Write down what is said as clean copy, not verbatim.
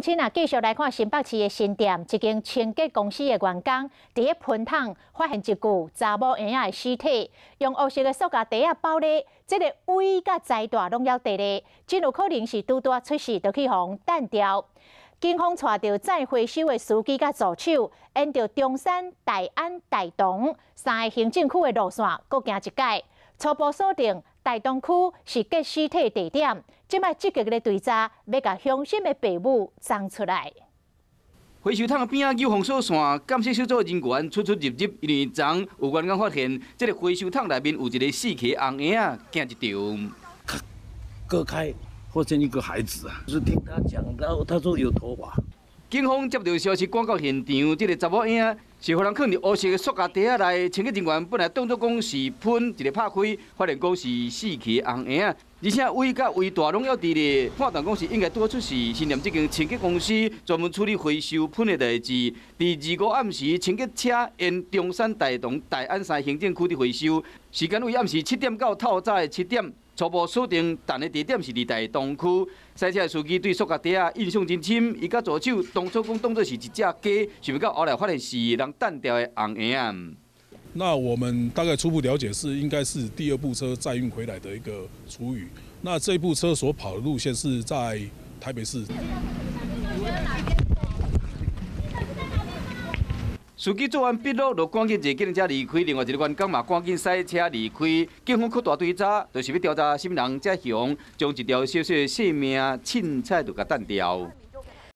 请啊，继续来看新北市的新店，一间清洁公司的员工伫咧喷桶发现一具查某婴仔的尸体，用黑色的塑胶袋啊包咧，这个胃甲财大拢要地咧，真有可能是拄拄出事，就去互弹掉。警方带着再回收的司机甲助手，沿着中山、大安、大同3个行政区的路线，各行一界，初步锁定大同区是割尸体的地点。即摆积极的追查，要甲凶手的爸母找出来。回收桶边仔有封锁线，监视小组人员出入，因为昨有员工发现，这个回收桶内面有一个死去的红婴仔，惊一跳。割开，发现一个孩子啊，就是听他讲，然后他说有头发。警方接到消息赶到现场，这个查某婴仔是互人放伫黑色的塑胶袋仔内，清洁人员本来当作讲是喷一个拍开，发现讲是死去的红婴仔。而且胃甲胃大拢要伫咧，判断讲是应该多出事。新店这间清洁公司专门处理回收喷的代志，伫25暗时，清洁车沿中山、大同、大安3行政区的回收，时间为暗时7点到透早的7点。初步锁定，但的地点是伫大同区。赛车司机对塑胶袋啊印象真深，伊甲助手当初讲当作是一只鸡，想不到后来发现是人弹掉的红婴仔。那我们大概初步了解是应该是第2部车载运回来的一个厨余。那这部车所跑的路线是在台北市。司机做完笔录，就赶紧坐计程车离开。另外一个员工嘛，赶紧驶车离开。警方扩大追查，就是要调查什么人这凶，将一条小小的性命凊彩就甲弹掉。